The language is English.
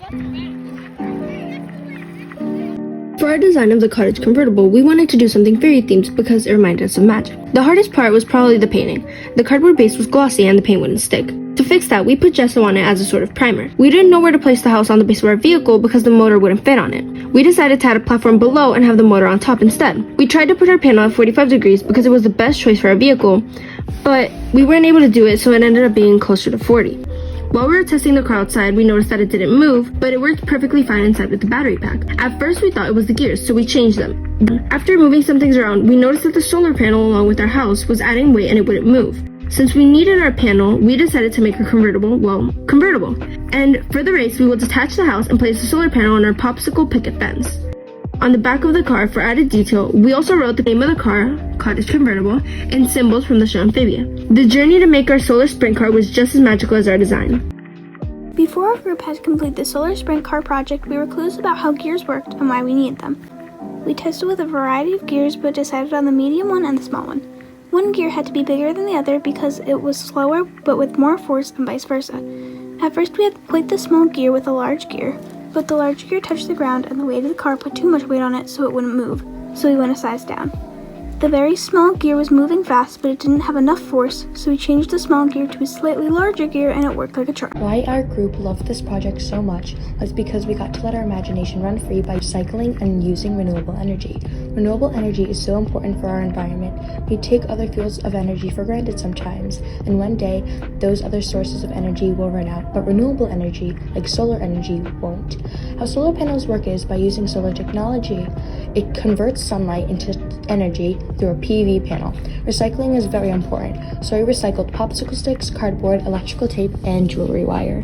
For our design of the Cottage Convertible, we wanted to do something fairy themed because it reminded us of magic. The hardest part was probably the painting. The cardboard base was glossy and the paint wouldn't stick. To fix that, we put gesso on it as a sort of primer. We didn't know where to place the house on the base of our vehicle because the motor wouldn't fit on it. We decided to add a platform below and have the motor on top instead. We tried to put our panel at 45 degrees because it was the best choice for our vehicle, but we weren't able to do it, so it ended up being closer to 40. While we were testing the car outside, we noticed that it didn't move, but it worked perfectly fine inside with the battery pack. At first, we thought it was the gears, so we changed them. After moving some things around, we noticed that the solar panel along with our house was adding weight and it wouldn't move. Since we needed our panel, we decided to make a convertible. And for the race, we will detach the house and place the solar panel on our popsicle picket fence. On the back of the car, for added detail, we also wrote the name of the car, Cottage Convertible, and symbols from the show Amphibia. The journey to make our solar sprint car was just as magical as our design. Before our group had completed the solar sprint car project, we were clueless about how gears worked and why we needed them. We tested with a variety of gears but decided on the medium one and the small one. One gear had to be bigger than the other because it was slower but with more force and vice versa. At first we had to plate the small gear with a large gear, but the large gear touched the ground and the weight of the car put too much weight on it so it wouldn't move, so we went a size down. The very small gear was moving fast, but it didn't have enough force, so we changed the small gear to a slightly larger gear and it worked like a charm. Why our group loved this project so much was because we got to let our imagination run free by recycling and using renewable energy. Renewable energy is so important for our environment. We take other fuels of energy for granted sometimes, and one day those other sources of energy will run out, but renewable energy, like solar energy, won't. How solar panels work is by using solar technology. It converts sunlight into energy through a PV panel. Recycling is very important, so we recycled popsicle sticks, cardboard, electrical tape, and jewelry wire.